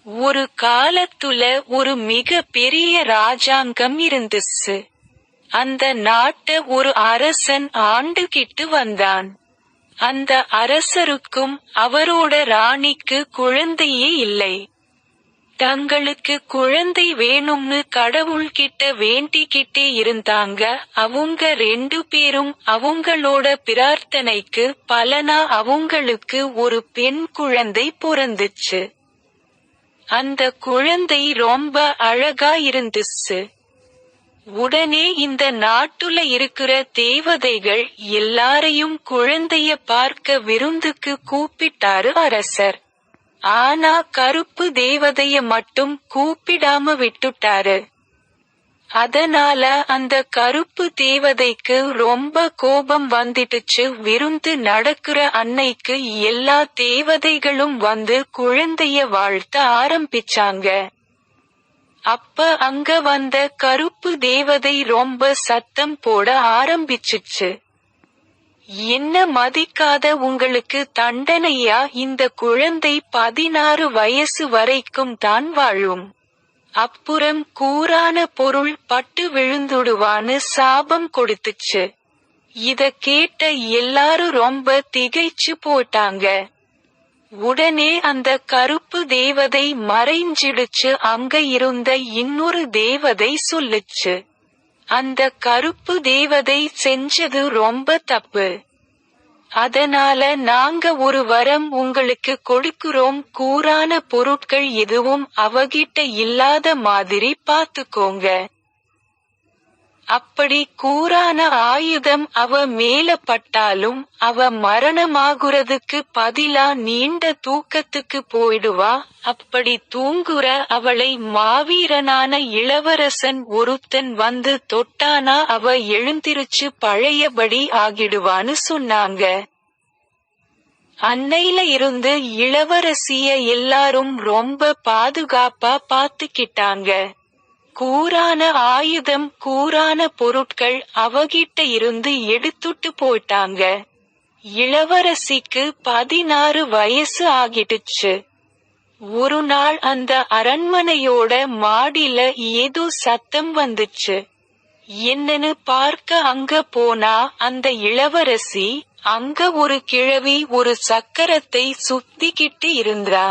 ஒரு காலத்துல ஒரு மிக பெரிய ராஜாங்கம் இருந்துச்சு. அந்த நாட்ட ஒரு அரசன் ஆண்டுகிட்டு வந்தான். அந்த அரசருக்கும் அவரோட ராணிக்கு குழந்தையே இல்லை. தங்களுக்கு குழந்தை வேணும்னு கடவுள்கிட்ட வேண்டிக்கிட்டே இருந்தாங்க. அவங்க 2 பேரும் அவங்களோட பிரார்த்தனைக்கு பலனா அவங்களுக்கு ஒரு பெண் குழந்தை பிறந்துச்சு. அந்த குழந்தை ரொம்ப அழகா இருந்துச்சு. உடனே இந்த நாட்டுல இருக்கிற தேவதைகள் எல்லாரையும் குழந்தைய பார்க்க விருந்துக்கு கூப்பிட்டாரு அரசர். ஆனா கருப்பு தேவதைய மட்டும் கூப்பிடாம விட்டுட்டாரு. அதனால அந்த கருப்பு தேவதைக்கு ரொம்ப கோபம் வந்துடுச்சு. விருந்து நடக்கிற அன்னைக்கு எல்லா தேவதைகளும் வந்து குழந்தைய வாழ்த்த ஆரம்பிச்சாங்க. அப்ப அங்க வந்த கருப்பு தேவதை ரொம்ப சத்தம் போட ஆரம்பிச்சுச்சு. என்ன மதிக்காத உங்களுக்கு தண்டனையா? இந்த குழந்தை 16 வயசு வரைக்கும் தான் வாழும். அப்புறம் கூரான பொருள் பட்டு விழுந்துடுவான்னு சாபம் கொடுத்துச்சு. இத கேட்ட எல்லாரும் ரொம்ப திகைச்சு போட்டாங்க. உடனே அந்த கருப்பு தேவதை மறைஞ்சிடுச்சு. அங்க இருந்த இன்னொரு தேவதை சொல்லுச்சு, அந்த கருப்பு தேவதை செஞ்சது ரொம்ப தப்பு. அதனால நாங்க ஒரு வரம் உங்களுக்கு கொடுக்கிறோம். கூரான பொருட்கள் எதுவும் அவகிட்ட இல்லாத மாதிரி பாத்துக்கோங்க. அப்படி கூரான ஆயுதம் அவ மேல பட்டாலும் அவ மரணமாகுறதுக்கு பதிலா நீண்ட தூக்கத்துக்கு போயிடுவா. அப்படி தூங்குற அவளை மாவீரனான இளவரசன் ஒருத்தன் வந்து தொட்டானா அவ எழுந்திருச்சு பழையபடி ஆகிடுவான்னு சொன்னாங்க. அன்னையில இருந்து இளவரசிய எல்லாரும் ரொம்ப பாதுகாப்பா பாத்துக்கிட்டாங்க. கூரான ஆயுதம் கூரான பொருட்கள் அவகிட்ட இருந்து எடுத்துட்டு போயிட்டாங்க. இளவரசிக்கு 16 வயசு ஆகிடுச்சு. ஒரு நாள் அந்த அரண்மனையோட மாடில ஏதோ சத்தம் வந்துச்சு. என்னன்னு பார்க்க அங்க போனா அந்த இளவரசி, அங்க ஒரு கிழவி ஒரு சக்கரத்தை சுத்திக்கிட்டு இருந்தா.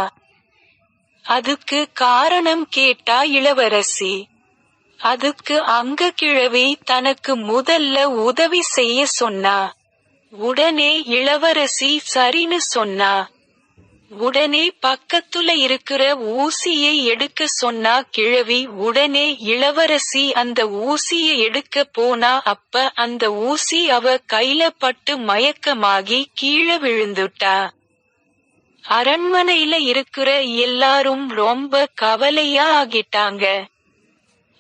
அதுக்கு காரணம் கேட்டா இளவரசி. அதுக்கு அங்க கிழவி தனக்கு முதல்ல உதவி செய்ய சொன்னா. உடனே இளவரசி சரின்னு சொன்னா. உடனே பக்கத்துல இருக்கிற ஊசியை எடுக்க சொன்னா கிழவி. உடனே இளவரசி அந்த ஊசியை எடுக்க போனா. அப்ப அந்த ஊசி அவ கையில பட்டு மயக்கமாகி கீழே விழுந்துட்டா. அரண்மனையில இருக்கிற எல்லாரும் ரொம்ப கவலையா ஆகிட்டாங்க.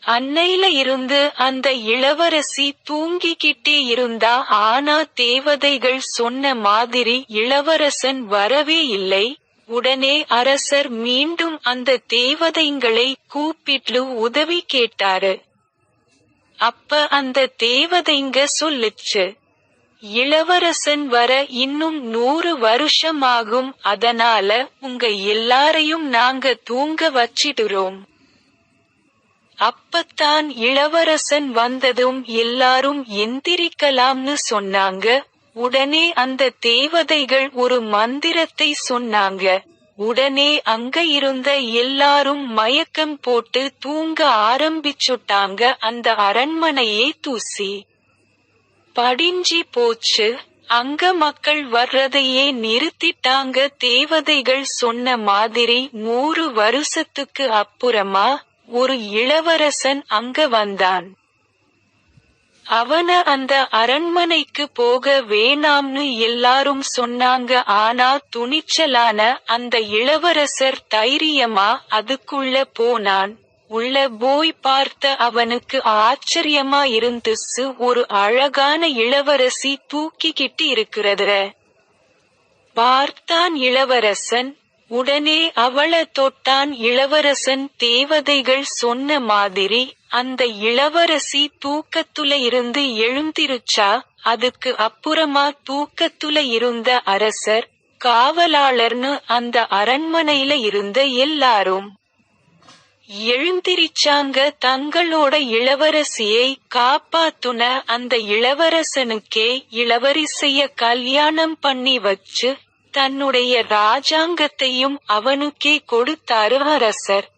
அன்னையில இருந்து அந்த இளவரசி தூங்கிக்கிட்டே இருந்தா. ஆனா தேவதைகள் சொன்ன மாதிரி இளவரசன் வரவே இல்லை. உடனே அரசர் மீண்டும் அந்த தேவதைங்களை கூப்பிட்டு உதவி கேட்டாரு. அப்ப அந்த தேவதைங்க சொல்லுச்சு, இளவரசன் வர இன்னும் 100 வருஷம் ஆகும். அதனால உங்க எல்லாரையும் நாங்க தூங்க வச்சிடுறோம். அப்பத்தான் இளவரசன் வந்ததும் எல்லாரும் எந்திரிக்கலாம்னு சொன்னாங்க. உடனே அந்த தேவதைகள் ஒரு மந்திரத்தை சொன்னாங்க. உடனே அங்க இருந்த எல்லாரும் மயக்கம் போட்டு தூங்க ஆரம்பிச்சுட்டாங்க. அந்த அரண்மனையே தூசி படிஞ்சி போச்சு. அங்க மக்கள் வர்றதையே நிறுத்திட்டாங்க. தேவதைகள் சொன்ன மாதிரி 100 வருஷத்துக்கு அப்புறமா ஒரு இளவரசன் அங்க வந்தான். அவன அந்த அரண்மனைக்கு போக வேணாம்னு எல்லாரும் சொன்னாங்க. ஆனா துணிச்சலான அந்த இளவரசர் தைரியமா அதுக்குள்ள போனான். உள்ள போய் பார்த்த அவனுக்கு ஆச்சரியமா இருந்துச்சு. ஒரு அழகான இளவரசி தூக்கிக்கிட்டு இருக்கிறத பார்த்தான் இளவரசன். உடனே அவள தொட்டான் இளவரசன். தேவதைகள் சொன்ன மாதிரி அந்த இளவரசி தூக்கத்துல இருந்து எழுந்திருச்சா. அதுக்கு அப்புறமா தூக்கத்துல இருந்த அரசர், காவலாளர்னு அந்த அரண்மனையில இருந்த எல்லாரும் எழுந்திரிச்சாங்க. தங்களோட இளவரசியை காப்பாத்துன அந்த இளவரசனுக்கே இளவரிசைய கல்யாணம் பண்ணி வச்சு, தன்னுடைய ராஜாங்கத்தையும் அவனுக்கே கொடுத்தாரு அரசர்.